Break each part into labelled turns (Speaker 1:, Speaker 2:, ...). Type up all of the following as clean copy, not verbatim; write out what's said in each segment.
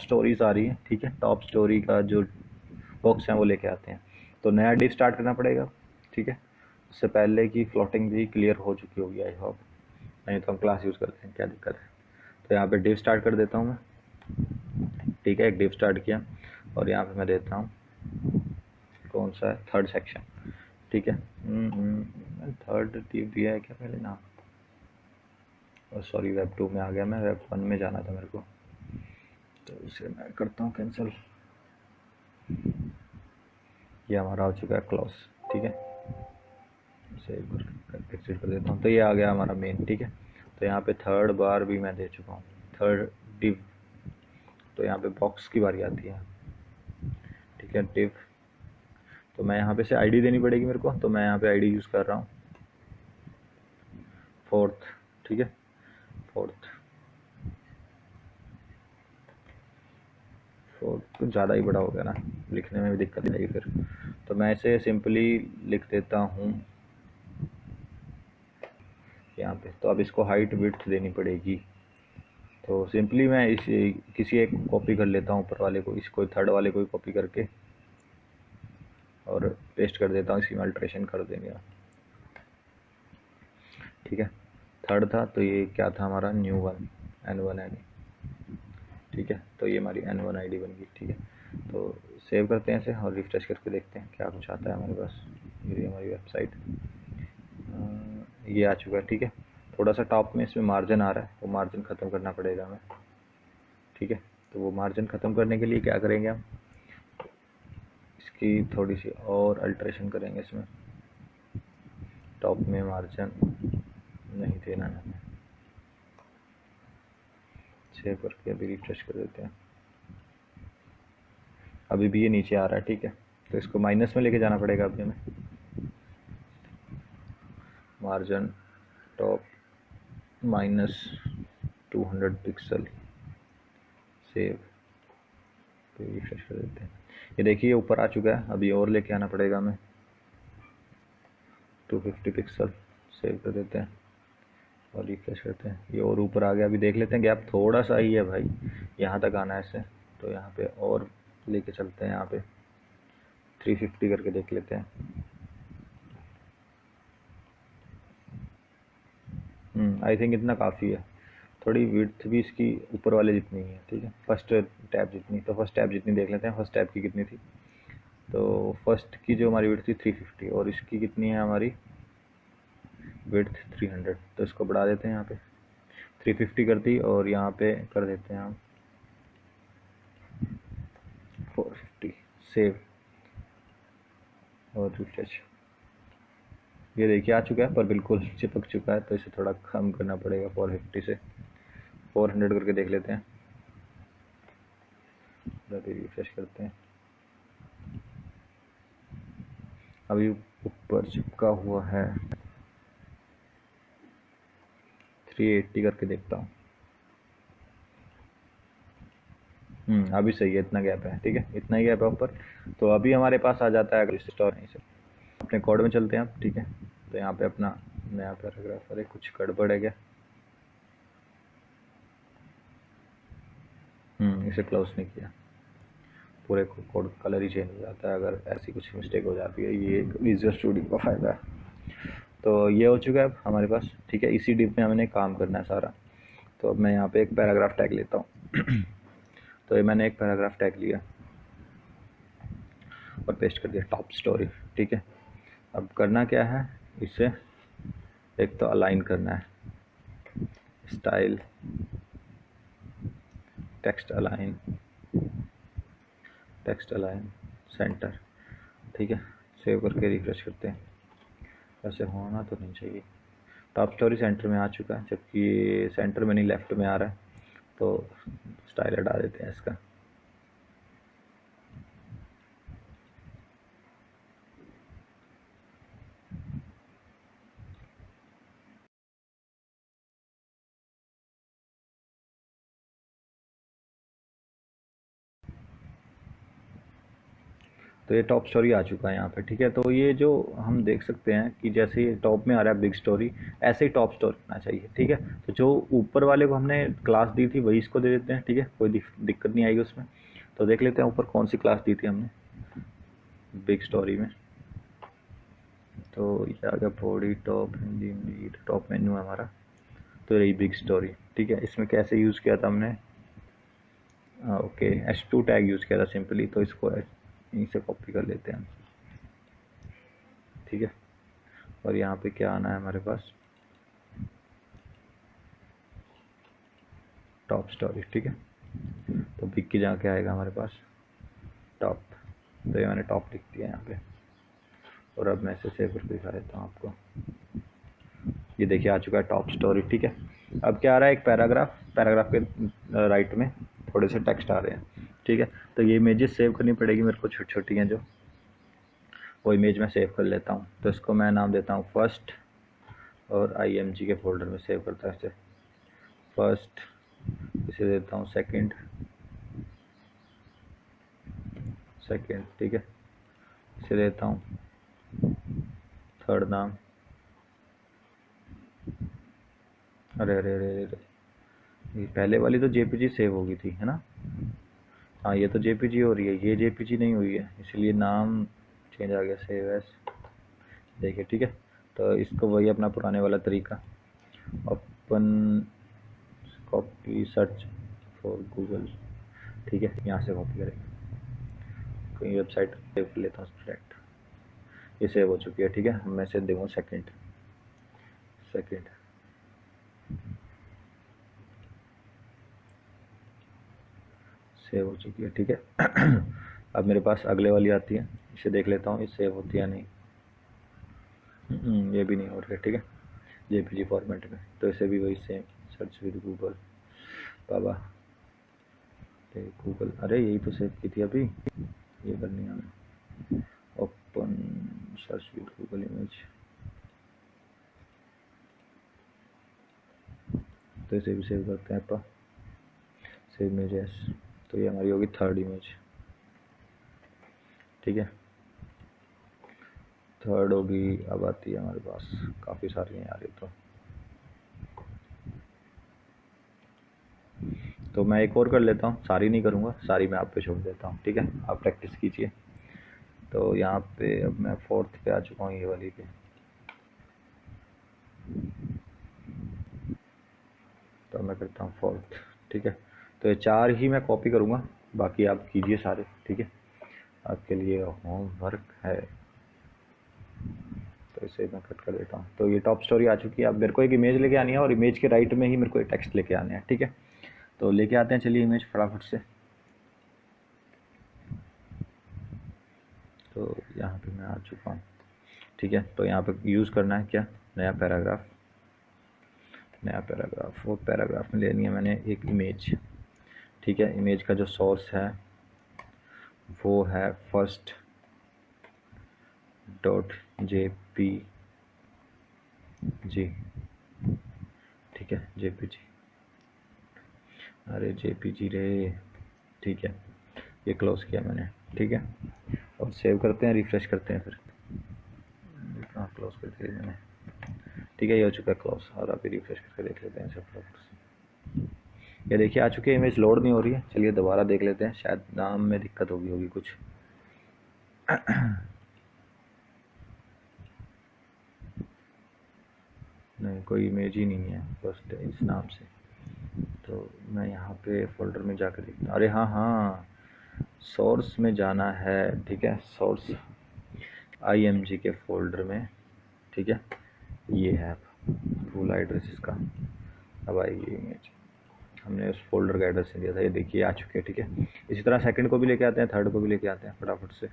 Speaker 1: Stories आ रही है, ठीक है। टॉप स्टोरी का जो बॉक्स है वो लेके आते हैं। तो नया डिव स्टार्ट करना पड़ेगा, ठीक है। उससे पहले की फ्लोटिंग भी क्लियर हो चुकी होगी आई होप, नहीं तो हम क्लास यूज़ करते हैं, क्या दिक्कत है। तो यहाँ पे डिव स्टार्ट कर देता हूँ मैं, ठीक है। एक डिव स्टार्ट किया और यहाँ पे मैं देता हूँ कौन सा है, थर्ड सेक्शन, ठीक है। थर्ड डिव दिया है क्या पहले ना, सॉरी वेब 2 में आ गया मैं, वेब 1 में जाना था मेरे को, तो इसे मैं करता हूँ कैंसिल। ये हमारा हो चुका है क्लोज, ठीक है। सेव करके एग्जिट कर देता हूँ। तो ये आ गया हमारा मेन, ठीक है। तो यहाँ पे थर्ड बार भी मैं दे चुका हूँ, थर्ड डिव। तो यहाँ पे बॉक्स की बारी आती है, ठीक है, डिव। तो मैं यहाँ पे से आईडी देनी पड़ेगी मेरे को, तो मैं यहाँ पे आईडी यूज़ कर रहा हूँ फोर्थ, ठीक है, फोर्थ कुछ ज़्यादा ही बड़ा हो गया ना, लिखने में भी दिक्कत आएगी फिर। तो मैं इसे सिंपली लिख देता हूँ यहाँ पे। तो अब इसको हाइट विड्थ देनी पड़ेगी। तो सिंपली मैं इस किसी एक कॉपी कर लेता हूँ, ऊपर वाले को, इसको थर्ड वाले को कॉपी करके और पेस्ट कर देता हूँ, इसी में अल्ट्रेशन कर देंगे, ठीक है। थर्ड था तो ये क्या था हमारा, न्यू वन, N1 ID, ठीक है। तो ये हमारी N1 ID बन गई, ठीक है। तो सेव करते हैं इसे और रिफ्रेश करके देखते हैं क्या कुछ आता है हमारे पास। ये हमारी वेबसाइट, ये आ चुका है, ठीक है। थोड़ा सा टॉप में इसमें मार्जिन आ रहा है, वो मार्जिन ख़त्म करना पड़ेगा हमें, ठीक है। तो वो मार्जिन ख़त्म करने के लिए क्या करेंगे हम, इसकी थोड़ी सी और अल्ट्रेशन करेंगे इसमें, टॉप में मार्जिन नहीं देना है हमें। सेव करके अभी रिफ्रेश कर देते हैं, अभी भी ये नीचे आ रहा है, ठीक है। तो इसको माइनस में लेके जाना पड़ेगा अभी हमें, मार्जिन टॉप -200 पिक्सल, सेव, तो रिफ्रेश कर देते हैं। ये देखिए ऊपर आ चुका है, अभी और लेके आना पड़ेगा हमें 250 पिक्सल, सेव कर देते हैं और रिफ्रेश करते हैं। ये और ऊपर आ गया, अभी देख लेते हैं, गैप थोड़ा सा ही है भाई, यहाँ तक आना है इसे। तो यहाँ पे और लेके चलते हैं, यहाँ पे 350 करके देख लेते हैं। आई थिंक इतना काफ़ी है। थोड़ी विड्थ भी इसकी ऊपर वाले जितनी ही है, ठीक है, फर्स्ट टैब जितनी। तो फर्स्ट टैब जितनी देख लेते हैं, फर्स्ट टैब की कितनी थी। तो फर्स्ट की जो हमारी विड्थ थी 350 और इसकी कितनी है हमारी विड्थ 300। तो इसको बढ़ा देते हैं, यहाँ पे 350 कर दी और यहाँ पे कर देते हैं हम 450, सेव और रिफ्रेश। ये देखिए आ चुका है, पर बिल्कुल चिपक चुका है, तो इसे थोड़ा कम करना पड़ेगा 450 से 400 करके देख लेते हैं। रिफ्रेश करते हैं, अभी ऊपर चिपका हुआ है, 380 करके देखता हूँ। अभी सही है, इतना गैप है, ठीक है, इतना ही गैप है ऊपर। तो अभी हमारे पास आ जाता है स्टोर, नहीं से अपने कोड में चलते हैं, ठीक है। तो यहाँ पे अपना नया पैराग्राफ, अरे कुछ गड़बड़ है क्या, इसे क्लोज नहीं किया, पूरे कोड कलर ही चेंज हो जाता है अगर ऐसी कुछ मिस्टेक हो जाती है। ये विजुअल स्टूडियो का फ़ायदा है। तो ये हो चुका है अब हमारे पास, ठीक है। इसी डिप में हमने काम करना है सारा। तो अब मैं यहाँ पे एक पैराग्राफ टैग लेता हूँ तो ये मैंने एक पैराग्राफ टैग लिया और पेस्ट कर दिया, टॉप स्टोरी, ठीक है। अब करना क्या है, इसे एक तो अलाइन करना है, style, text align, text align, centre, ठीक है। सेव करके रिफ्रेश करते हैं, ऐसे होना तो नहीं चाहिए। टॉप स्टोरी सेंटर में आ चुका है, जबकि सेंटर में नहीं लेफ्ट में आ रहा है। तो स्टाइल हटा देते हैं इसका, तो ये टॉप स्टोरी आ चुका है यहाँ पे, ठीक है। तो ये जो हम देख सकते हैं कि जैसे ये टॉप में आ रहा है बिग स्टोरी, ऐसे ही टॉप स्टोरी होना चाहिए, ठीक है। तो जो ऊपर वाले को हमने क्लास दी थी वही इसको दे देते हैं, ठीक है, कोई दिक्कत नहीं आएगी उसमें। तो देख लेते हैं ऊपर कौन सी क्लास दी थी हमने बिग स्टोरी में। तो ये आ गया body top Hindi top menu है हमारा। तो यही बिग स्टोरी, ठीक है। इसमें कैसे यूज़ किया था हमने, ओके, H2 टैग यूज़ किया था सिंपली। तो इसको यहीं से कॉपी कर लेते हैं, ठीक है। और यहाँ पे क्या आना है हमारे पास, टॉप स्टोरी, ठीक है। तो बिग की जगह क्या आएगा हमारे पास, टॉप। तो ये मैंने टॉप लिख दिया यहाँ पे। और अब मैं इसे सेव करके दिखा देता हूँ आपको। ये देखिए आ चुका है टॉप स्टोरी, ठीक है। अब क्या आ रहा है, एक पैराग्राफ, पैराग्राफ के राइट में थोड़े से टेक्स्ट आ रहे हैं, ठीक है। तो ये इमेजेस सेव करनी पड़ेगी मेरे को, छोटी छोटी हैं जो, वो इमेज में सेव कर लेता हूँ। तो इसको मैं नाम देता हूँ फर्स्ट, और IMG के फोल्डर में सेव करता है इसे फर्स्ट। इसे देता हूँ सेकंड, ठीक है। इसे देता हूँ थर्ड नाम। अरे अरे अरे अरे, ये पहले वाली तो JPG सेव होगी थी, है ना। हाँ, ये तो JPG हो रही है, ये JPG नहीं हुई है, इसलिए नाम चेंज आ गया, सेव एज। देखिए, ठीक है। तो इसको वही अपना पुराने वाला तरीका, अपन कॉपी सर्च फॉर गूगल, ठीक है, यहाँ से कॉपी करेंगे। कोई वेबसाइट सेव कर लेता हूँ डायरेक्ट। ये सेव हो चुकी है, ठीक है। मैं इसे दूँगा सेकंड, सेव हो चुकी है, ठीक है। अब मेरे पास अगले वाली आती है, इसे देख लेता हूँ ये सेव होती है या नहीं। ये भी नहीं हो रही है, ठीक है, JPG फॉर्मेट में। तो इसे भी वही same, search with Google, Baba Google, अरे यही तो सेव की थी अभी, ये करनी है हमें। Open search with Google image, तो इसे भी सेव करते हैं अपन, सेव इमेजेस। तो ये हमारी होगी थर्ड इमेज, ठीक है, थर्ड होगी। अब आती है हमारे पास, काफ़ी सारी हैं यार ये तो मैं एक और कर लेता हूँ, सारी नहीं करूँगा, सारी मैं आप पे छोड़ देता हूँ, ठीक है, आप प्रैक्टिस कीजिए। तो यहाँ पे अब मैं फोर्थ पे आ चुका हूँ, ये वाली पे। तो मैं करता हूँ फोर्थ, ठीक है। तो ये 4 ही मैं कॉपी करूँगा, बाकी आप कीजिए सारे, ठीक है, आपके लिए होमवर्क है। तो इसे मैं कट कर देता हूँ। तो ये टॉप स्टोरी आ चुकी है। अब मेरे को एक इमेज लेके आनी है, और इमेज के राइट में ही मेरे को एक टेक्स्ट लेके आने हैं, ठीक है। तो लेके आते हैं, चलिए इमेज फटाफट से। तो यहाँ पे मैं आ चुका हूँ, ठीक है। तो यहाँ पे यूज़ करना है क्या, नया पैराग्राफ, वो पैराग्राफ में लेनी है मैंने एक इमेज, ठीक है। इमेज का जो सोर्स है वो है फर्स्ट डॉट JPG, ठीक है, JPG, अरे JPG रे, ठीक है। ये क्लोज किया मैंने, ठीक है। और सेव करते हैं, रिफ्रेश करते हैं फिर। हाँ, क्लोज कर दिया मैंने, ठीक है, ये हो चुका है क्लोज। और अभी रिफ्रेश करके देख लेते हैं इसे फटाफट से। ये देखिए आ चुकी है, इमेज लोड नहीं हो रही है। चलिए दोबारा देख लेते हैं, शायद नाम में दिक्कत होगी कुछ। नहीं, कोई इमेज ही नहीं है फर्स्ट इस नाम से। तो मैं यहाँ पे फोल्डर में जाकर देखता हूँ। अरे हाँ हाँ, सोर्स में जाना है, ठीक है, सोर्स IMG के फोल्डर में, ठीक है। ये है फुल एड्रेस इसका। अब आएगी इमेज, हमने उस फोल्डर का एड्रेस दिया था, ये देखिए आ चुके हैं, ठीक है। इसी तरह सेकंड को भी लेके आते हैं, थर्ड को भी लेके आते हैं फटाफट से,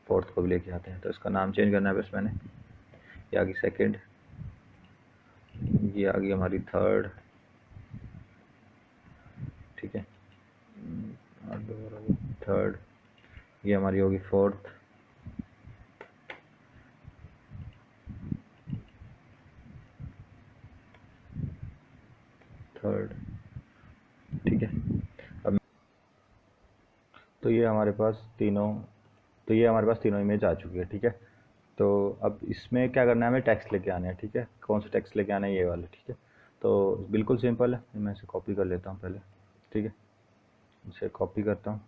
Speaker 1: फोर्थ को भी लेके आते हैं। तो इसका नाम चेंज करना है बस मैंने। ये आ गई सेकंड, ये आ गई हमारी थर्ड, ठीक है, थर्ड। ये हमारी होगी फोर्थ, थर्ड, ठीक है। अब तो ये हमारे पास तीनों इमेज आ चुकी है, ठीक है। तो अब इसमें क्या करना है, हमें टेक्स्ट लेके आने हैं, ठीक है। कौन सा टेक्स्ट लेके आना है, ये वाला, ठीक है। तो बिल्कुल सिंपल है, मैं इसे कॉपी कर लेता हूँ पहले, ठीक है। इसे कॉपी करता हूँ,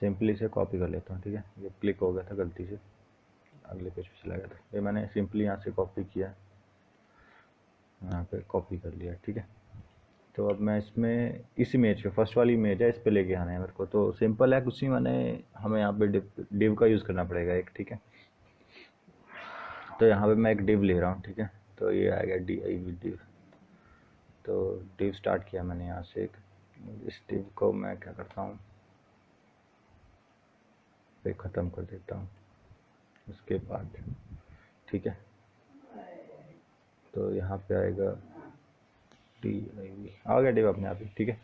Speaker 1: सिंपली इसे कॉपी कर लेता हूँ, ठीक है। ये क्लिक हो गया था गलती से, अगले पेज पे चला गया था। ये मैंने सिंपली यहाँ से कॉपी किया, यहाँ पे कॉपी कर लिया, ठीक है। तो अब मैं इसमें इस इमेज पे, फर्स्ट वाली इमेज है, इस पे लेके आना है मेरे को। तो सिंपल है, कुछ नहीं, हमें यहाँ पे डिव का यूज़ करना पड़ेगा एक, ठीक है। तो यहाँ पे मैं एक डिव ले रहा हूँ, ठीक है। तो ये आएगा div। तो डिव स्टार्ट किया मैंने यहाँ से एक, इस डिव को मैं क्या करता हूँ, पे ख़त्म कर देता हूँ। उसके बाद ठीक है, तो यहाँ पे आएगा div, आ गया डिव अपने आप ही, ठीक है।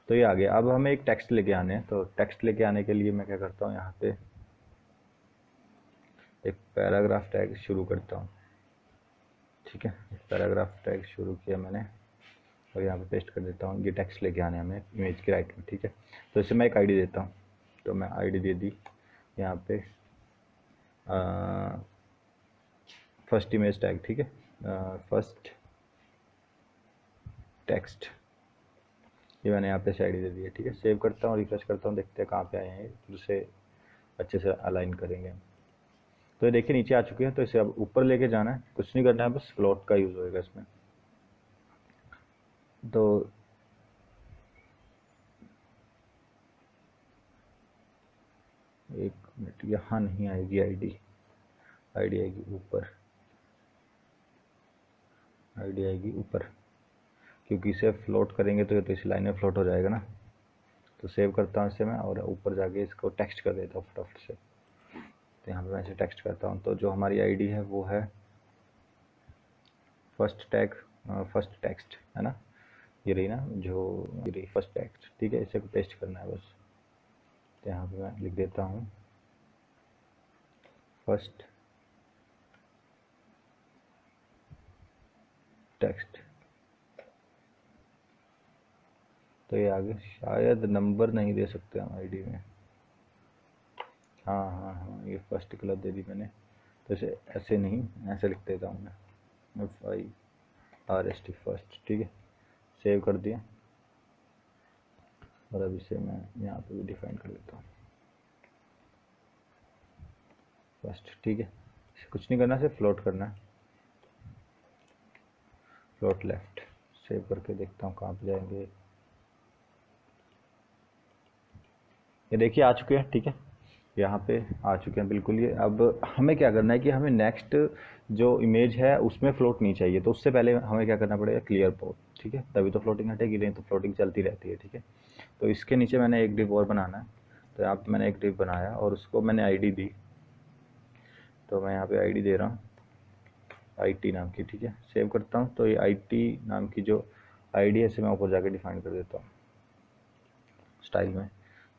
Speaker 1: तो ये आ गया। अब हमें एक टेक्स्ट लेके आने हैं। तो टेक्स्ट लेके आने के लिए मैं क्या करता हूँ, यहाँ पे एक पैराग्राफ टैग शुरू करता हूँ, ठीक है। एक पैराग्राफ टैग शुरू किया मैंने और यहाँ पे पेस्ट कर देता हूँ। ये टेक्स्ट लेके आने हमें इमेज के राइट में, ठीक है। तो इसे मैं एक आईडी देता हूँ। तो मैं आईडी दे दी यहाँ पे फर्स्ट इमेज टैग, ठीक है। फर्स्ट टेक्स्ट, ये मैंने यहाँ पे से आईडी दे दी है, ठीक है। सेव करता हूँ, रिफ्रेश करता हूँ, देखते हैं कहाँ पे आए हैं, फिर उसे अच्छे से अलाइन करेंगे। तो ये देखिए नीचे आ चुके हैं। तो इसे अब ऊपर लेके जाना है, कुछ नहीं करना है, बस फ्लोट का यूज़ होएगा इसमें। तो एक मिनट, यहाँ नहीं आएगी आईडी, आईडी आएगी ऊपर, आईडी आएगी ऊपर, क्योंकि इसे फ्लोट करेंगे तो ये तो इस लाइन में फ्लोट हो जाएगा ना। तो सेव करता हूँ इसे मैं, और ऊपर जाके इसको टेक्स्ट कर देता हूँ फटाफट से। तो यहाँ पे मैं इसे टेक्स्ट करता हूँ। तो जो हमारी आईडी है वो है फर्स्ट टैग, फर्स्ट टेक्स्ट है ना, ये रही ना, जो ये रही फर्स्ट टेक्स्ट, ठीक है। इसे पेस्ट करना है बस। तो यहाँ पे मैं लिख देता हूँ फर्स्ट टेक्स्ट। तो ये आगे शायद नंबर नहीं दे सकते हम आईडी में, हाँ हाँ हाँ, ये फर्स्ट गलत दे दी मैंने। तो इसे ऐसे नहीं, ऐसे लिख देता हूँ मैं, FIRST फर्स्ट, ठीक है। सेव कर दिया, और अब इसे मैं यहाँ पे भी डिफाइन कर देता हूँ फर्स्ट, ठीक है। इसे कुछ नहीं करना, सिर्फ फ्लोट करना है, फ्लोट लेफ्ट। सेव करके देखता हूँ कहाँ पे जाएंगे। ये देखिए आ चुके हैं, ठीक है। यहाँ पे आ चुके हैं बिल्कुल ये। अब हमें क्या करना है कि हमें नेक्स्ट जो इमेज है उसमें फ्लोट नहीं चाहिए। तो उससे पहले हमें क्या करना पड़ेगा, क्लियर पोर्ट, ठीक है। तभी तो फ्लोटिंग हटेगी, नहीं तो फ्लोटिंग चलती रहती है, ठीक है। तो इसके नीचे मैंने एक डिव और बनाना है। तो यहाँ पे मैंने एक डिव बनाया और उसको मैंने आईडी दी। तो मैं यहाँ पे आईडी दे रहा हूँ IT नाम की, ठीक है। सेव करता हूँ। तो ये IT नाम की जो आईडी है इसे मैं ऊपर जाके डिफाइन कर देता हूँ स्टाइल में।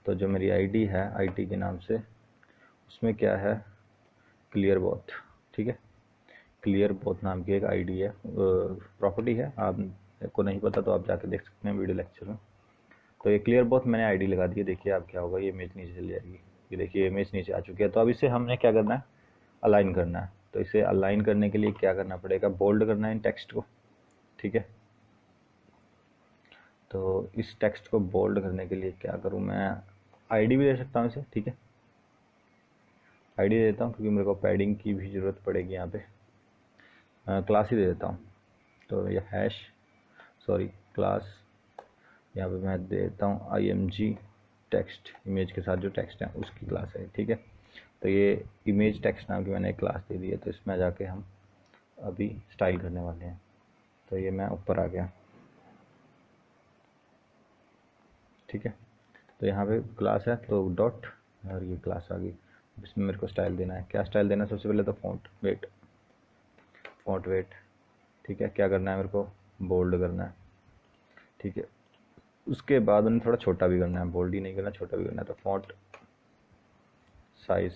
Speaker 1: तो जो मेरी आईडी है IT के नाम से, उसमें क्या है, क्लियर बोथ, ठीक है। क्लियर बोथ नाम की एक आईडी है, प्रॉपर्टी है। आपको नहीं पता तो आप जाके देख सकते हैं वीडियो लेक्चर में। तो ये क्लियर बोथ मैंने आईडी लगा दी है। देखिए आप क्या होगा, ये इमेज नीचे चली जाएगी। ये देखिए इमेज नीचे आ चुकी है। तो अब इसे हमने क्या करना है, अलाइन करना है। तो इसे अलाइन करने के लिए क्या करना पड़ेगा, बोल्ड करना है इन टेक्स्ट को, ठीक है। तो इस टेक्स्ट को बोल्ड करने के लिए क्या करूँ मैं, आईडी भी दे सकता हूँ इसे, ठीक है। आईडी दे देता हूँ क्योंकि मेरे को पैडिंग की भी ज़रूरत पड़ेगी यहाँ पे। क्लास ही दे देता हूँ। तो ये क्लास, यहाँ पे मैं देता हूँ IMG टेक्स्ट, इमेज के साथ जो टेक्स्ट है उसकी क्लास है, ठीक है। तो ये इमेज टेक्स्ट नाम की मैंने एक क्लास दे दी है। तो इसमें जाके हम अभी स्टाइल करने वाले हैं। तो ये मैं ऊपर आ गया, ठीक है। तो यहाँ पे क्लास है तो डॉट, और ये क्लास आ गई। इसमें मेरे को स्टाइल देना है। क्या स्टाइल देना है, सबसे पहले तो फॉन्ट वेट, ठीक है। क्या करना है, मेरे को बोल्ड करना है, ठीक है। उसके बाद उन्हें थोड़ा छोटा भी करना है, बोल्ड ही नहीं करना, छोटा भी करना है। तो फॉन्ट साइज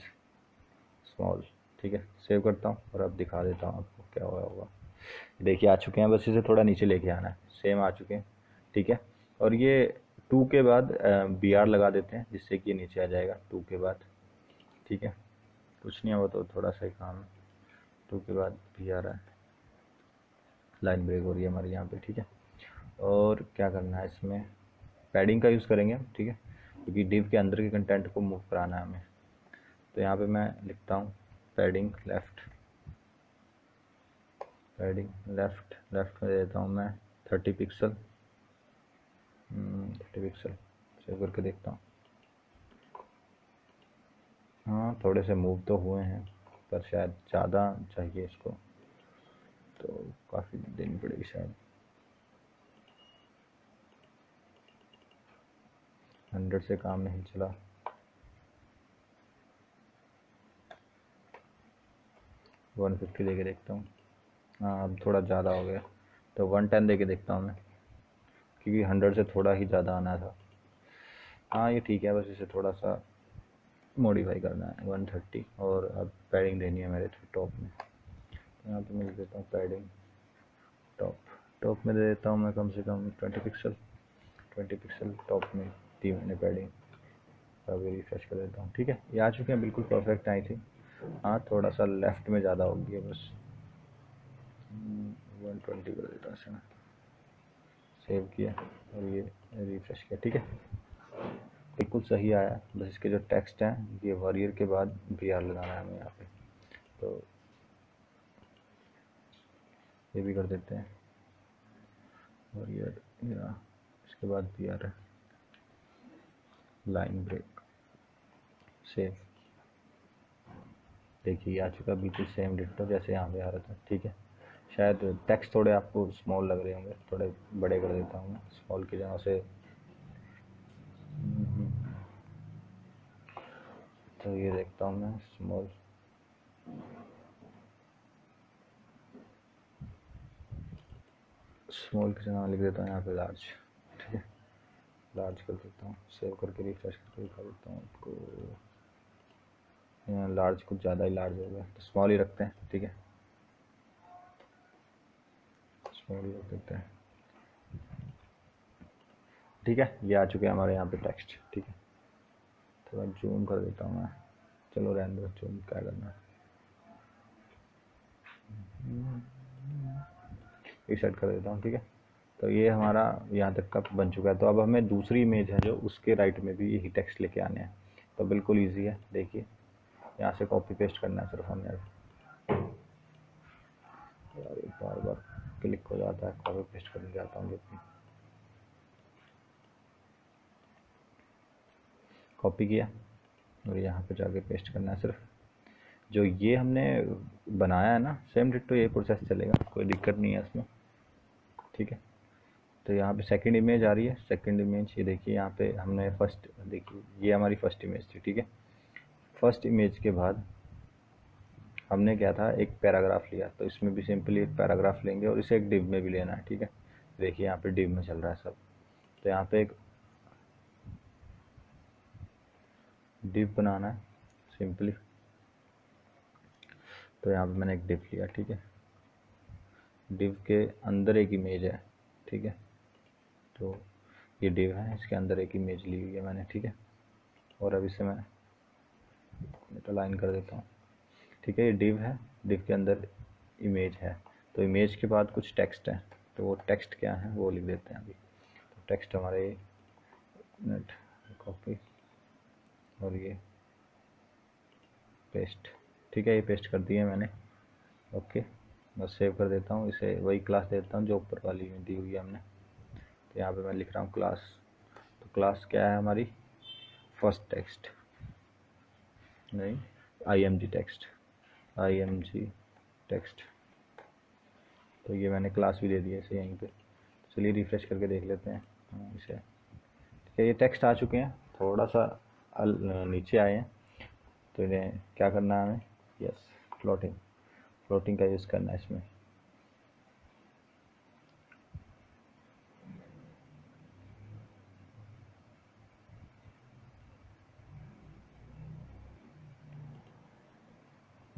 Speaker 1: स्मॉल, ठीक है। सेव करता हूँ और अब दिखा देता हूँ आपको क्या हुआ होगा। देखिए आ चुके हैं, बस इसे थोड़ा नीचे लेके आना है। सेम आ चुके हैं, ठीक है। और ये 2 के बाद बी आर लगा देते हैं जिससे कि ये नीचे आ जाएगा 2 के बाद, ठीक है। कुछ नहीं हुआ तो थोड़ा सा ही काम है। 2 के बाद बी आ रहा है, लाइन ब्रेक हो रही है हमारी यहाँ पे, ठीक है। और क्या करना है इसमें, पैडिंग का यूज़ करेंगे हम, ठीक है, क्योंकि डिव के अंदर के कंटेंट को मूव कराना है हमें। तो यहाँ पे मैं लिखता हूँ padding left, padding left, left में दे देता हूँ मैं 30 पिक्सल, 30 पिक्सल। सेव करके देखता हूँ, हाँ थोड़े से मूव तो हुए हैं पर शायद ज़्यादा चाहिए इसको, तो काफ़ी देनी पड़ेगी शायद। 100 से काम नहीं चला, 150 दे के देखता हूँ। हाँ अब थोड़ा ज़्यादा हो गया, तो 110 दे के देखता हूँ मैं, क्योंकि 100 से थोड़ा ही ज़्यादा आना था। हाँ ये ठीक है, बस इसे थोड़ा सा मॉडिफाई करना है। 130, और अब पैडिंग देनी है मेरे टॉप में। तो यहाँ पे मैं लिख देता हूँ पैडिंग टॉप, टॉप में दे देता हूँ मैं कम से कम 20 पिक्सल, 20 पिक्सल टॉप में दी मैंने पैडिंग। अभी रिफ्रेश कर देता हूँ, ठीक है। ये आ चुके हैं, बिल्कुल परफेक्ट आई थी। हाँ थोड़ा सा लेफ्ट में ज़्यादा हो गया बस, 120 कर देता हूँ इसे। सेव किया और ये रिफ्रेश किया, ठीक है, बिल्कुल सही आया। बस इसके जो टेक्स्ट हैं ये वॉरियर के बाद बी आर लगाना है हमें यहाँ पे, तो ये भी कर देते हैं वॉरियर, या इसके बाद बी आर है, लाइन ब्रेक, सेव। देखिए आ चुका बिल्कुल सेम डिट्टो जैसे यहाँ पे आ रहा था, ठीक है। शायद टेक्स्ट थोड़े आपको स्मॉल लग रहे होंगे, थोड़े बड़े कर देता हूँ मैं, स्मॉल की जगह से। तो ये देखता हूँ मैं स्मॉल, स्मॉल की जगह लिख देता हूँ यहाँ पे लार्ज, ठीक है, लार्ज कर देता हूँ। सेव करके रिफ्रेश करके दिखा देता हूँ आपको, यहाँ लार्ज कुछ ज़्यादा ही लार्ज हो गया, तो स्मॉल ही रखते हैं, ठीक है, स्मॉल ही रख देते हैं, ठीक है। ये आ चुके हैं हमारे यहाँ पे टेक्स्ट, ठीक है। थोड़ा जूम कर देता हूँ मैं, चलो रहने दो जूम, क्या करना है, रीसेट कर देता हूँ, ठीक है। तो ये हमारा यहाँ तक का बन चुका है। तो अब हमें दूसरी इमेज है जो उसके राइट में भी यही टेक्स्ट लेके आने हैं, तो बिल्कुल ईजी है। देखिए यहाँ से कॉपी पेस्ट करना है सिर्फ हमें। यार ये बार बार क्लिक हो जाता है, कॉपी पेस्ट करने जाता हूँ जब भी। कॉपी किया और यहाँ पे जाके पेस्ट करना है सिर्फ। जो ये हमने बनाया है ना सेम डिट्टो ये प्रोसेस चलेगा, कोई दिक्कत नहीं है इसमें, ठीक है। तो यहाँ पे सेकंड इमेज आ रही है, सेकंड इमेज ये देखिए, यहाँ पे हमने फर्स्ट, देखिए ये हमारी फर्स्ट इमेज थी, ठीक है। फर्स्ट इमेज के बाद हमने क्या था, एक पैराग्राफ लिया, तो इसमें भी सिंपली एक पैराग्राफ लेंगे और इसे एक डिव में भी लेना है, ठीक है। देखिए यहाँ पे डिव में चल रहा है सब, तो यहाँ पे एक डिव बनाना है सिंपली। तो यहाँ पे मैंने एक डिव लिया, ठीक है, डिव के अंदर एक इमेज है, ठीक है। तो ये डिव है, इसके अंदर एक इमेज ली हुई है मैंने, ठीक है। और अब इसे मैं अलाइन कर देता हूँ, ठीक है। ये डिव है, डिव के अंदर इमेज है, तो इमेज के बाद कुछ टेक्स्ट है, तो वो टेक्स्ट क्या है वो लिख देते हैं अभी। तो टेक्स्ट हमारे नेट कॉपी और ये पेस्ट, ठीक है, ये पेस्ट कर दिया मैंने, ओके। बस सेव कर देता हूँ इसे, वही क्लास देता हूँ जो ऊपर वाली में दी हुई है हमने। तो यहाँ पे मैं लिख रहा हूँ क्लास, तो क्लास क्या है हमारी, फर्स्ट टेक्स्ट, नहीं IMG टेक्स्ट, IMG टेक्स्ट। तो ये मैंने क्लास भी दे दिया इसे यहीं पे। चलिए रिफ्रेश करके देख लेते हैं इसे, ठीक है। ये टेक्स्ट आ चुके हैं, थोड़ा सा नीचे आए हैं, तो इन्हें क्या करना है हमें, यस फ्लोटिंग, फ्लोटिंग का यूज़ करना है इसमें।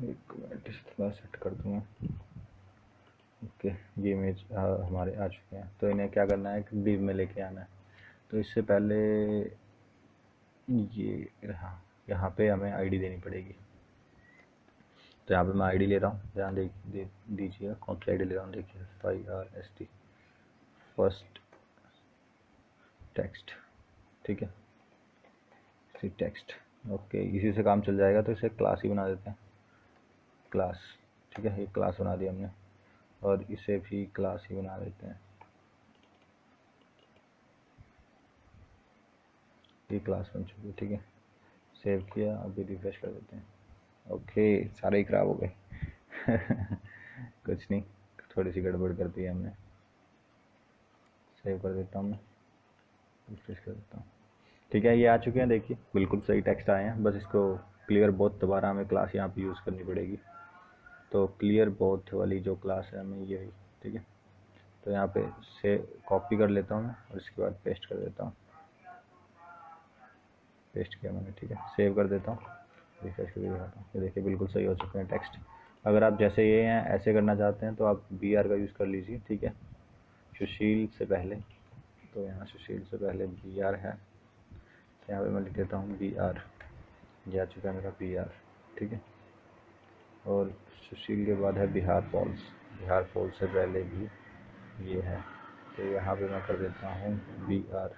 Speaker 1: एक मिनट इस थोड़ा सेट कर दूँगा, ओके। ओके, ये इमेज हमारे आ चुके हैं। तो इन्हें क्या करना है, कि div में लेके आना है। तो इससे पहले ये यहाँ पे हमें आईडी देनी पड़ेगी। तो यहाँ पे मैं आईडी ले रहा हूँ, ध्यान दीजिएगा कौन सी आईडी ले रहा हूँ। देखिए FIRST, फर्स्ट टेक्स्ट, ठीक है, टेक्स्ट। ओके, इसी से काम चल जाएगा। तो इसे क्लास ही बना देते हैं, क्लास, ठीक है। ये क्लास बना दिया हमने, और इसे भी क्लास ही बना देते हैं। ये क्लास बन चुकी है, ठीक है। सेव किया, अभी रिफ्रेश कर देते हैं। ओके, सारे ही खराब हो गए। कुछ नहीं, थोड़ी सी गड़बड़ कर दी है हमने। सेव कर देता हूँ मैं, रिफ्रेश कर देता हूँ, ठीक है। ये आ चुके हैं, देखिए बिल्कुल सही टेक्स्ट आए हैं। बस इसको क्लियर बोथ दोबारा हमें क्लास यहाँ पे यूज़ करनी पड़ेगी। तो क्लियर बोथ वाली जो क्लास है हमें ये, ठीक है। तो यहाँ पे से कॉपी कर लेता हूँ मैं, और इसके बाद पेस्ट कर देता हूँ। पेस्ट किया मैंने, ठीक है। सेव कर देता हूँ, रिफ्रेश करके दिखाता हूँ। ये देखिए बिल्कुल सही हो चुके हैं टेक्स्ट। अगर आप जैसे ये हैं ऐसे करना चाहते हैं तो आप BR का यूज़ कर लीजिए, ठीक है। सुशील से पहले, तो यहाँ सुशील से पहले BR है। तो यहाँ पे मैं लिख देता हूँ BR, ये आ चुका है मेरा BR, ठीक है। और सुशील के बाद है बिहार फॉल्स, बिहार फॉल्स से पहले भी ये है। तो यहाँ पे मैं कर देता हूँ BR,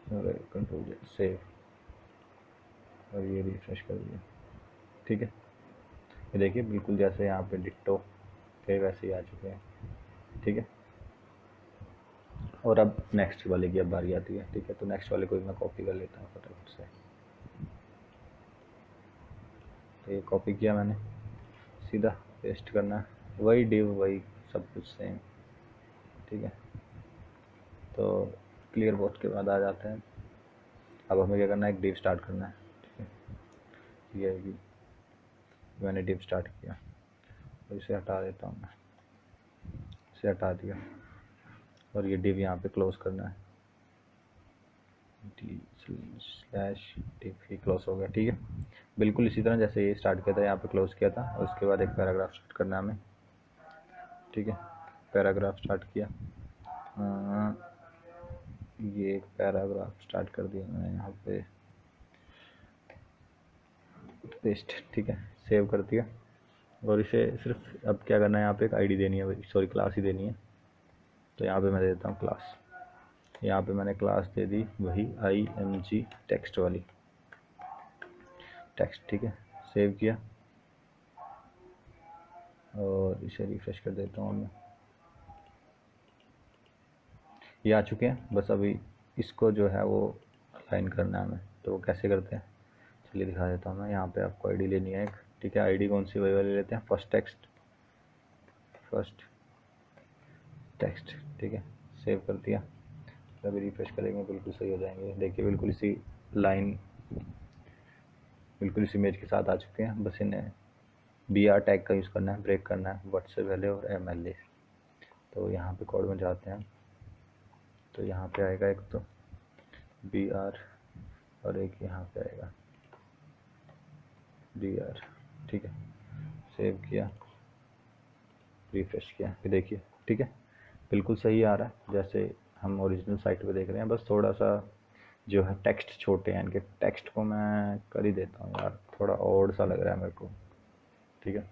Speaker 1: और कंट्रोल सेव, और ये रिफ्रेश कर दिया, ठीक है। ये देखिए बिल्कुल जैसे यहाँ पे डिट्टो थे वैसे ही आ चुके हैं, ठीक है। और अब नेक्स्ट वाले की अब बारी आती है, ठीक है। तो नेक्स्ट वाले को भी मैं कॉपी कर लेता हूँ फटाफट से। तो ये कॉपी किया मैंने, सीधा पेस्ट करना है, वही डिव वही सब कुछ सेम, ठीक है। तो क्लियर बोथ के बाद आ जाते हैं। अब हमें क्या करना है, एक डिव स्टार्ट करना है, ठीक है। ये भी मैंने डिव स्टार्ट किया, तो इसे हटा देता हूँ मैं, इसे हटा दिया, और ये डिव यहाँ पे क्लोज करना है, /div ही क्लोज हो गया, ठीक है। बिल्कुल इसी तरह जैसे ये स्टार्ट किया था यहाँ पे क्लोज किया था, और उसके बाद एक पैराग्राफ स्टार्ट करना है हमें, ठीक है। पैराग्राफ स्टार्ट किया, ये एक पैराग्राफ स्टार्ट कर दिया मैंने यहाँ पे, पेस्ट, ठीक है। सेव कर दिया, और इसे सिर्फ अब क्या करना है, यहाँ पे एक आईडी देनी है, सॉरी क्लास ही देनी है। तो यहाँ पे मैं दे देता हूँ क्लास। यहाँ पे मैंने क्लास दे दी वही IMG टेक्स्ट वाली, टेक्स्ट, ठीक है। सेव किया, और इसे रिफ्रेश कर देता हूँ मैं। ये आ चुके हैं, बस अभी इसको जो है वो अलाइन करना है हमें। तो वो कैसे करते हैं, चलिए दिखा देता हूँ मैं। यहाँ पे आपको आईडी लेनी है एक, ठीक है। आईडी कौन सी, वही वाली लेते हैं, फर्स्ट टेक्स्ट, ठीक है। सेव कर दिया, अभी रिफ्रेश करेंगे बिल्कुल सही हो जाएंगे। देखिए बिल्कुल इसी लाइन, बिल्कुल इसी इमेज के साथ आ चुके हैं। बस इन्हें BR टैग का यूज़ करना है, ब्रेक करना है वर्ड से पहले और MLA। तो यहाँ पे कोड में जाते हैं, तो यहाँ पे आएगा एक तो BR, और एक यहाँ पे आएगा BR, ठीक है। सेव किया, रिफ्रेश किया, फिर देखिए, ठीक है। बिल्कुल सही आ रहा है जैसे हम ओरिजिनल साइट पे देख रहे हैं। बस थोड़ा सा जो है टेक्स्ट छोटे हैं इनके, टेक्स्ट को मैं कर ही देता हूँ यार, थोड़ा और सा लग रहा है मेरे को, ठीक है।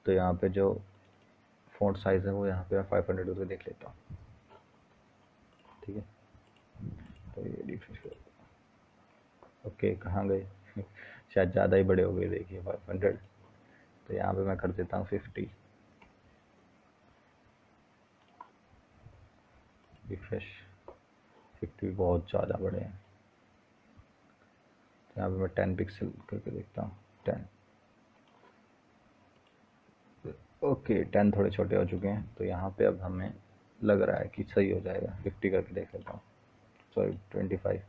Speaker 1: तो यहाँ पे जो फ़ॉन्ट साइज़ है वो यहाँ पे 500 करके देख लेता हूँ, ठीक है। तो ये रिफ्रेश कर, ओके कहाँ गए, शायद ज़्यादा ही बड़े हो गए, देखिए 500। तो यहाँ पे मैं कर देता हूँ 50, रिफ्रेश। 50 बहुत ज़्यादा बड़े हैं। तो यहाँ पे मैं 10 पिक्सल करके देखता हूँ, 10, ओके 10 थोड़े छोटे हो चुके हैं। तो यहाँ पे अब हमें लग रहा है कि सही हो जाएगा। 50 करके देख लेता हूँ, सॉरी 25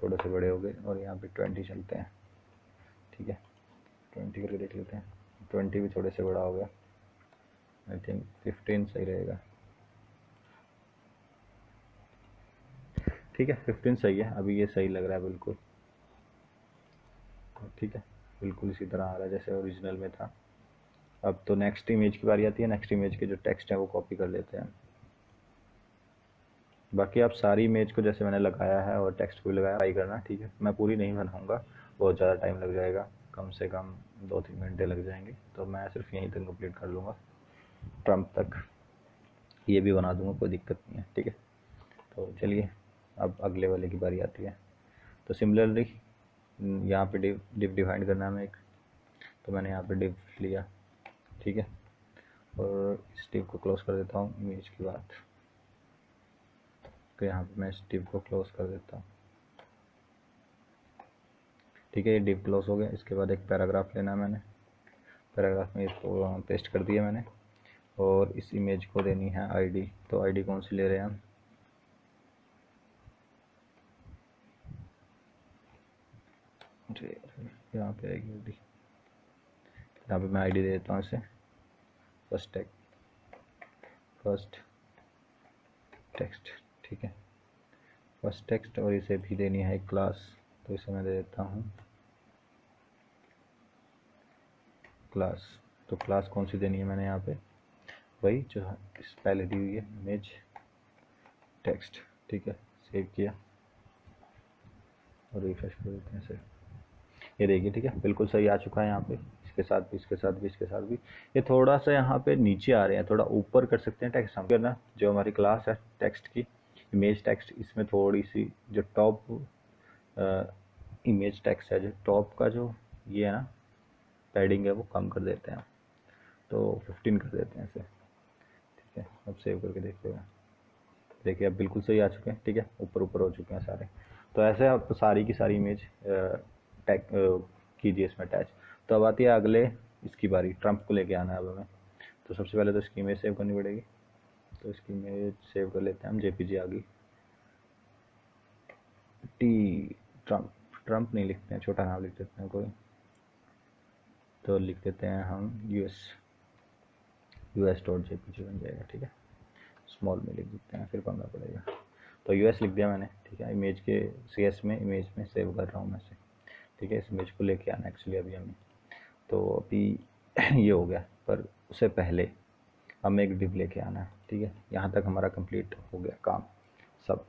Speaker 1: थोड़े से बड़े हो गए, और यहाँ पे 20 चलते हैं, ठीक है। 20 करके देख लेते हैं, 20 भी थोड़े से बड़ा हो गया। आई थिंक 15 सही रहेगा, ठीक है। 15 सही है, अभी ये सही लग रहा है बिल्कुल, ठीक है। बिल्कुल इसी तरह आ रहा है जैसे ओरिजिनल में था। अब तो नेक्स्ट इमेज की बारी आती है। नेक्स्ट इमेज के जो टेक्स्ट है वो कॉपी कर लेते हैं। बाकी आप सारी इमेज को जैसे मैंने लगाया है और टेक्स्ट को भी लगाया, ट्राई करना, ठीक है। मैं पूरी नहीं बनाऊंगा, बहुत ज़्यादा टाइम लग जाएगा, कम से कम 2-3 घंटे लग जाएंगे, तो मैं सिर्फ यहीं तक कंप्लीट कर लूँगा, ट्रम्प तक। ये भी बना दूंगा, कोई दिक्कत नहीं है, ठीक है। तो चलिए अब अगले वाले की बारी आती है। तो सिमिलरली यहाँ पे डिव डिफाइन करना है हमें एक, तो मैंने यहाँ पे डिव लिया, ठीक है, और इस डिव को क्लोज कर देता हूँ इमेज के बाद। तो यहाँ पे मैं इस डिव को क्लोज कर देता हूँ, ठीक है। ये डिव क्लोज हो गया। इसके बाद एक पैराग्राफ लेना है मैंने, पैराग्राफ में इसको पेस्ट कर दिया मैंने, और इस इमेज को देनी है आईडी। तो आईडी कौन सी ले रहे हैं हम, यहाँ पे आएगी आईडी, यहाँ पे मैं आईडी दे देता हूँ इसे फर्स्ट टेक्स्ट, ठीक है, फर्स्ट टेक्स्ट। और इसे भी देनी है एक क्लास, तो इसे मैं दे देता हूँ क्लास। तो क्लास कौन सी देनी है मैंने यहाँ पे, वही जो इस पहले दी हुई है, इमेज टेक्स्ट, ठीक है। सेव किया और रिफ्रेश कर देते हैं इसे। ये देखिए, ठीक है, बिल्कुल सही आ चुका है यहाँ पे, इसके साथ भी, इसके साथ भी, इसके साथ भी। ये थोड़ा सा यहाँ पे नीचे आ रहे हैं, थोड़ा ऊपर कर सकते हैं टेक्स्ट हम करना। जो हमारी क्लास है टेक्स्ट की, इमेज टेक्स्ट, इसमें थोड़ी सी जो टॉप इमेज टेक्स्ट है, जो टॉप का जो ये है ना पैडिंग है, वो कम कर देते हैं, तो 15 कर देते हैं इसे, ठीक है। अब सेव करके देखिएगा, देखिए अब बिल्कुल सही आ चुके हैं, ठीक है, ऊपर ऊपर हो चुके हैं सारे। तो ऐसे आप सारी की सारी इमेज टैग कीजिए इसमें अटैच। तो अब आती है अगले इसकी बारी, ट्रम्प को लेके आना है अब हमें। तो सबसे पहले तो इसकी इमेज सेव करनी पड़ेगी, तो इसकी इमेज सेव कर लेते हैं हम, जेपीजी आ गई। टी ट्रम्प, ट्रम्प नहीं लिखते हैं, छोटा नाम लिख देते हैं कोई, तो लिख देते हैं हम US.jpg बन जाएगा, ठीक है। स्मॉल में लिख देते हैं, फिर पंगा पड़ेगा। तो US लिख दिया मैंने, ठीक है। इमेज के CS में इमेज में सेव कर रहा हूँ मैं से, ठीक है। इस इमेज को लेके आना एक्चुअली अभी हमें, तो अभी ये हो गया, पर उससे पहले हमें एक डिव लेके आना है, ठीक है। यहाँ तक हमारा कंप्लीट हो गया काम, सब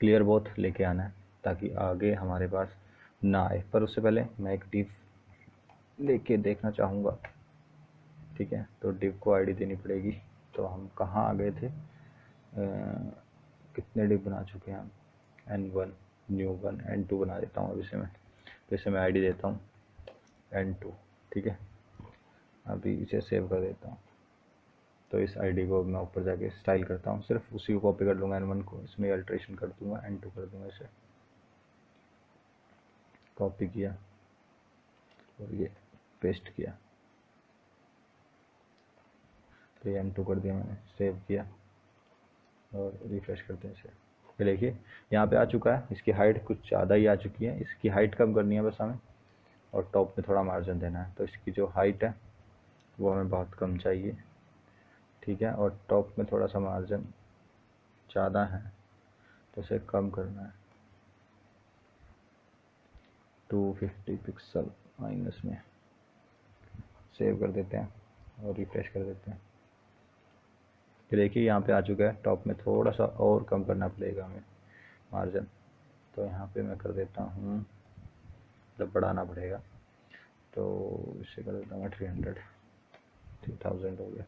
Speaker 1: क्लियर बहुत लेके आना है, ताकि आगे हमारे पास ना आए। पर उससे पहले मैं एक डिव लेके देखना चाहूँगा, ठीक है। तो डिव को आईडी देनी पड़ेगी। तो हम कहाँ आ गए थे, कितने डिव बना चुके हैं हम, N1 न्यू 1 N2 बना देता हूँ अब इसे मैं। तो इसे मैं आईडी देता हूँ N2, ठीक है। अभी इसे सेव कर देता हूँ। तो इस आईडी को मैं ऊपर जाके स्टाइल करता हूँ, सिर्फ उसी को कॉपी कर लूँगा N1 को, इसमें अल्ट्रेशन कर दूँगा, N2 कर दूँगा, इसे कॉपी किया और ये पेस्ट किया, तो ये N2 कर दिया मैंने, सेव किया और रिफ्रेश करते हैं इसे। ये देखिए यहाँ पे आ चुका है। इसकी हाइट कुछ ज़्यादा ही आ चुकी है, इसकी हाइट कम करनी है बस हमें, और टॉप में थोड़ा मार्जिन देना है। तो इसकी जो हाइट है वो हमें बहुत कम चाहिए, ठीक है, और टॉप में थोड़ा सा मार्जिन ज़्यादा है, तो इसे कम करना है, 250 पिक्सल माइनस में। सेव कर देते हैं और रिफ्रेश कर देते हैं। ये देखिए यहाँ पे आ चुका है। टॉप में थोड़ा सा और कम करना पड़ेगा हमें मार्जिन, तो यहाँ पे मैं कर देता हूँ, मतलब बढ़ाना पड़ेगा, तो इसे कर देता हूँ मैं 3000 हो गया।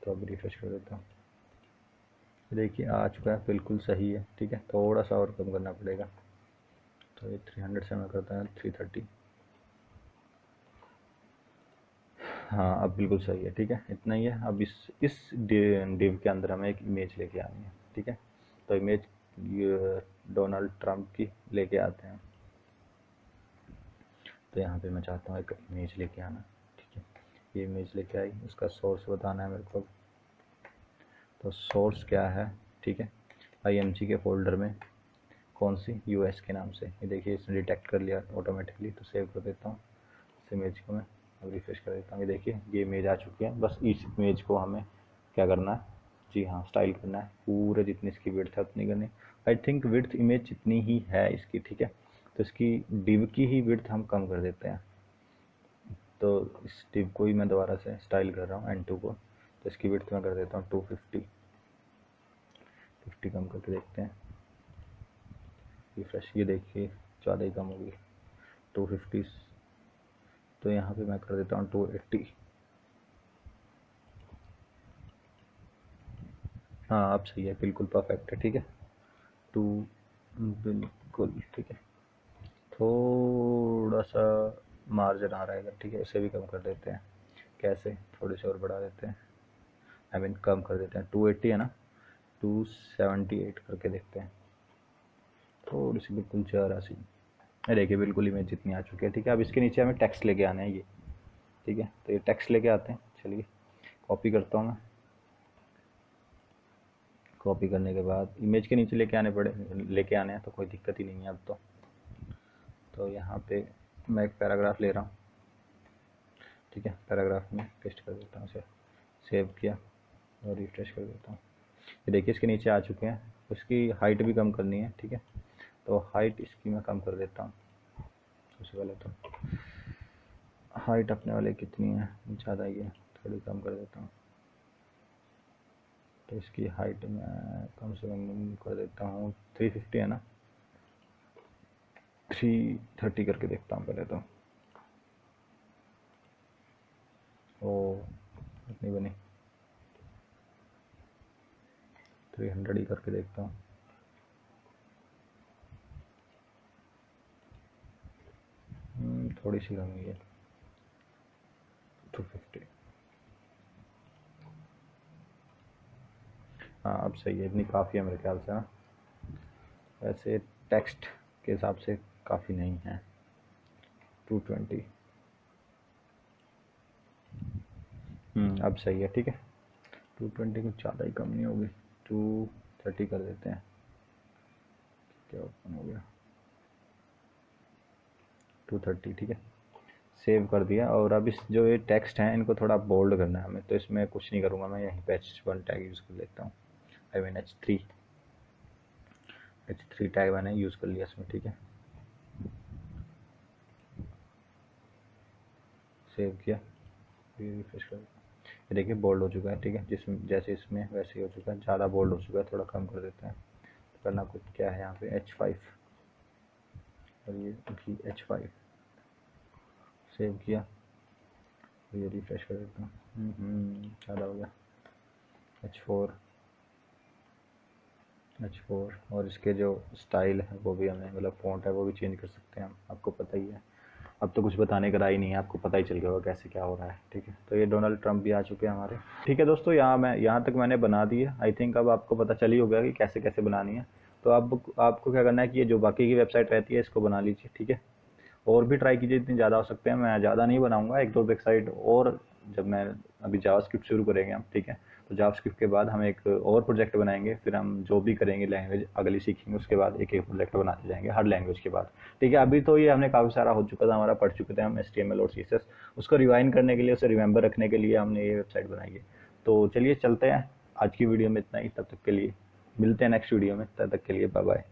Speaker 1: तो अब रिफ्रेश कर देता हूँ, देखिए आ चुका है, बिल्कुल सही है, ठीक है। थोड़ा सा और कम करना पड़ेगा, तो ये 300 से मैं करता हूँ 330। हाँ अब बिल्कुल सही है, ठीक है, इतना ही है। अब इस डिव के अंदर हमें एक इमेज लेके आनी है, ठीक है। तो इमेज डोनाल्ड ट्रंप की लेके आते हैं। तो यहाँ पे मैं चाहता हूँ एक इमेज लेके आना, ठीक है। ये इमेज लेके आई, उसका सोर्स बताना है मेरे को। तो सोर्स क्या है, ठीक है, IMG के फोल्डर में कौन सी, US के नाम से। ये देखिए इसने डिटेक्ट कर लिया ऑटोमेटिकली, तो सेव कर देता हूँ इस इमेज को मैं। अब रिफ्रेश कर देता हूँ, ये देखिए ये इमेज आ चुकी है। बस इस इमेज को हमें क्या करना है, जी हाँ, स्टाइल करना है। पूरे जितनी इसकी विड्थ है उतनी करनी। आई थिंक विड्थ इमेज जितनी ही है इसकी, ठीक है, तो इसकी डिव की ही विड्थ हम कम कर देते हैं, तो इस टिप को ही मैं दोबारा से स्टाइल कर रहा हूँ N2 को, तो इसकी विड्थ में कर देता हूँ 250, 50 कम करके देखते हैं, रिफ्रेश, ये देखिए ज़्यादा ही कम होगी 250, तो यहाँ पे मैं कर देता हूँ 280। हाँ अब सही है, बिल्कुल परफेक्ट है, ठीक है, टू बिल्कुल ठीक है। थोड़ा सा मार्जिन आ रहा है, ठीक है, इसे भी कम कर देते हैं। कैसे, थोड़े से और बढ़ा देते हैं, आई मीन कम कर देते हैं, 280 है ना, 278 करके देखते हैं, थोड़ी सी बिल्कुल जरा सी। देखिए बिल्कुल इमेज जितनी आ चुकी है, ठीक है। अब इसके नीचे हमें टेक्स्ट लेके आना है ये, ठीक है, तो ये टेक्स्ट लेके आते हैं। चलिए कॉपी करता हूँ मैं, कॉपी करने के बाद इमेज के नीचे लेके आने हैं, तो कोई दिक्कत ही नहीं है अब तो यहाँ पे मैं एक पैराग्राफ ले रहा हूँ, ठीक है, पैराग्राफ में पेस्ट कर देता हूँ, इसे सेव किया और रिफ्रेश कर देता हूँ। ये देखिए इसके नीचे आ चुके हैं, उसकी हाइट भी कम करनी है, ठीक है, तो हाइट इसकी मैं कम कर देता हूँ। सबसे पहले तो हाइट अपने वाले कितनी है, ज़्यादा ही है, थोड़ी कम कर देता हूँ, तो इसकी हाइट मैं कम से कम कर देता हूँ 350 है ना, 330 करके देखता हूँ पहले तो। ओ इतनी बनी, 300 ही करके देखता हूँ। थोड़ी सी कमी है, 250। हाँ अब सही है, इतनी काफ़ी है मेरे ख्याल से। हाँ वैसे टेक्स्ट के हिसाब से काफ़ी नहीं है 220। अब सही है, ठीक है, 220 कुछ ज़्यादा ही कम नहीं होगी, 230 कर देते हैं। क्या ओपन हो गया, 230, ठीक है, सेव कर दिया। और अब इस जो ये टेक्स्ट हैं इनको थोड़ा बोल्ड करना है हमें, तो इसमें कुछ नहीं करूँगा मैं, यहीं पे H1 टैग यूज़ कर लेता हूँ, आई मीन H3 टैग मैंने यूज़ कर लिया इसमें, ठीक है, सेव किया, फिर रिफ्रेश कर दिया। ये देखिए बोल्ड हो चुका है, ठीक है, जिसमें जैसे इसमें वैसे ही हो चुका है, ज़्यादा बोल्ड हो चुका है, थोड़ा कम कर देते हैं। तो करना कुछ क्या है यहाँ पे H5 और ये भी H5, सेव किया, ये रिफ्रेश कर देता हूँ, ज़्यादा हो गया, H4 और इसके जो स्टाइल है वो भी हमें, मतलब फ़ॉन्ट है वो भी चेंज कर सकते हैं हम, आपको पता ही है। अब तो कुछ बताने का ही नहीं है, आपको पता ही चल गया होगा कैसे क्या हो रहा है, ठीक है। तो ये डोनाल्ड ट्रंप भी आ चुके हैं हमारे, ठीक है दोस्तों। यहाँ तक मैंने बना दी है, आई थिंक अब आपको पता चल ही हो गया कि कैसे कैसे बनानी है। तो अब आपको क्या करना है कि ये जो बाकी की वेबसाइट रहती है इसको बना लीजिए, ठीक है, और भी ट्राई कीजिए जितनी ज़्यादा हो सकते हैं। मैं ज़्यादा नहीं बनाऊंगा, एक दो वेबसाइट और, जब मैं अभी जावास्क्रिप्ट शुरू करेंगे हम, ठीक है, तो जावास्क्रिप्ट के बाद हम एक और प्रोजेक्ट बनाएंगे, फिर हम जो भी करेंगे लैंग्वेज अगली सीखेंगे उसके बाद एक एक प्रोजेक्ट बनाते जाएंगे हर लैंग्वेज के बाद, ठीक है। अभी तो ये हमने काफ़ी सारा हो चुका था हमारा, पढ़ चुके थे हम HTML और CSS, उसको रिवाइंड करने के लिए, उसे रिमेंबर रखने के लिए हमने ये वेबसाइट बनाई है। तो चलिए चलते हैं, आज की वीडियो में इतना ही, तब तक के लिए मिलते हैं नेक्स्ट वीडियो में, तब तक के लिए बाय बाय।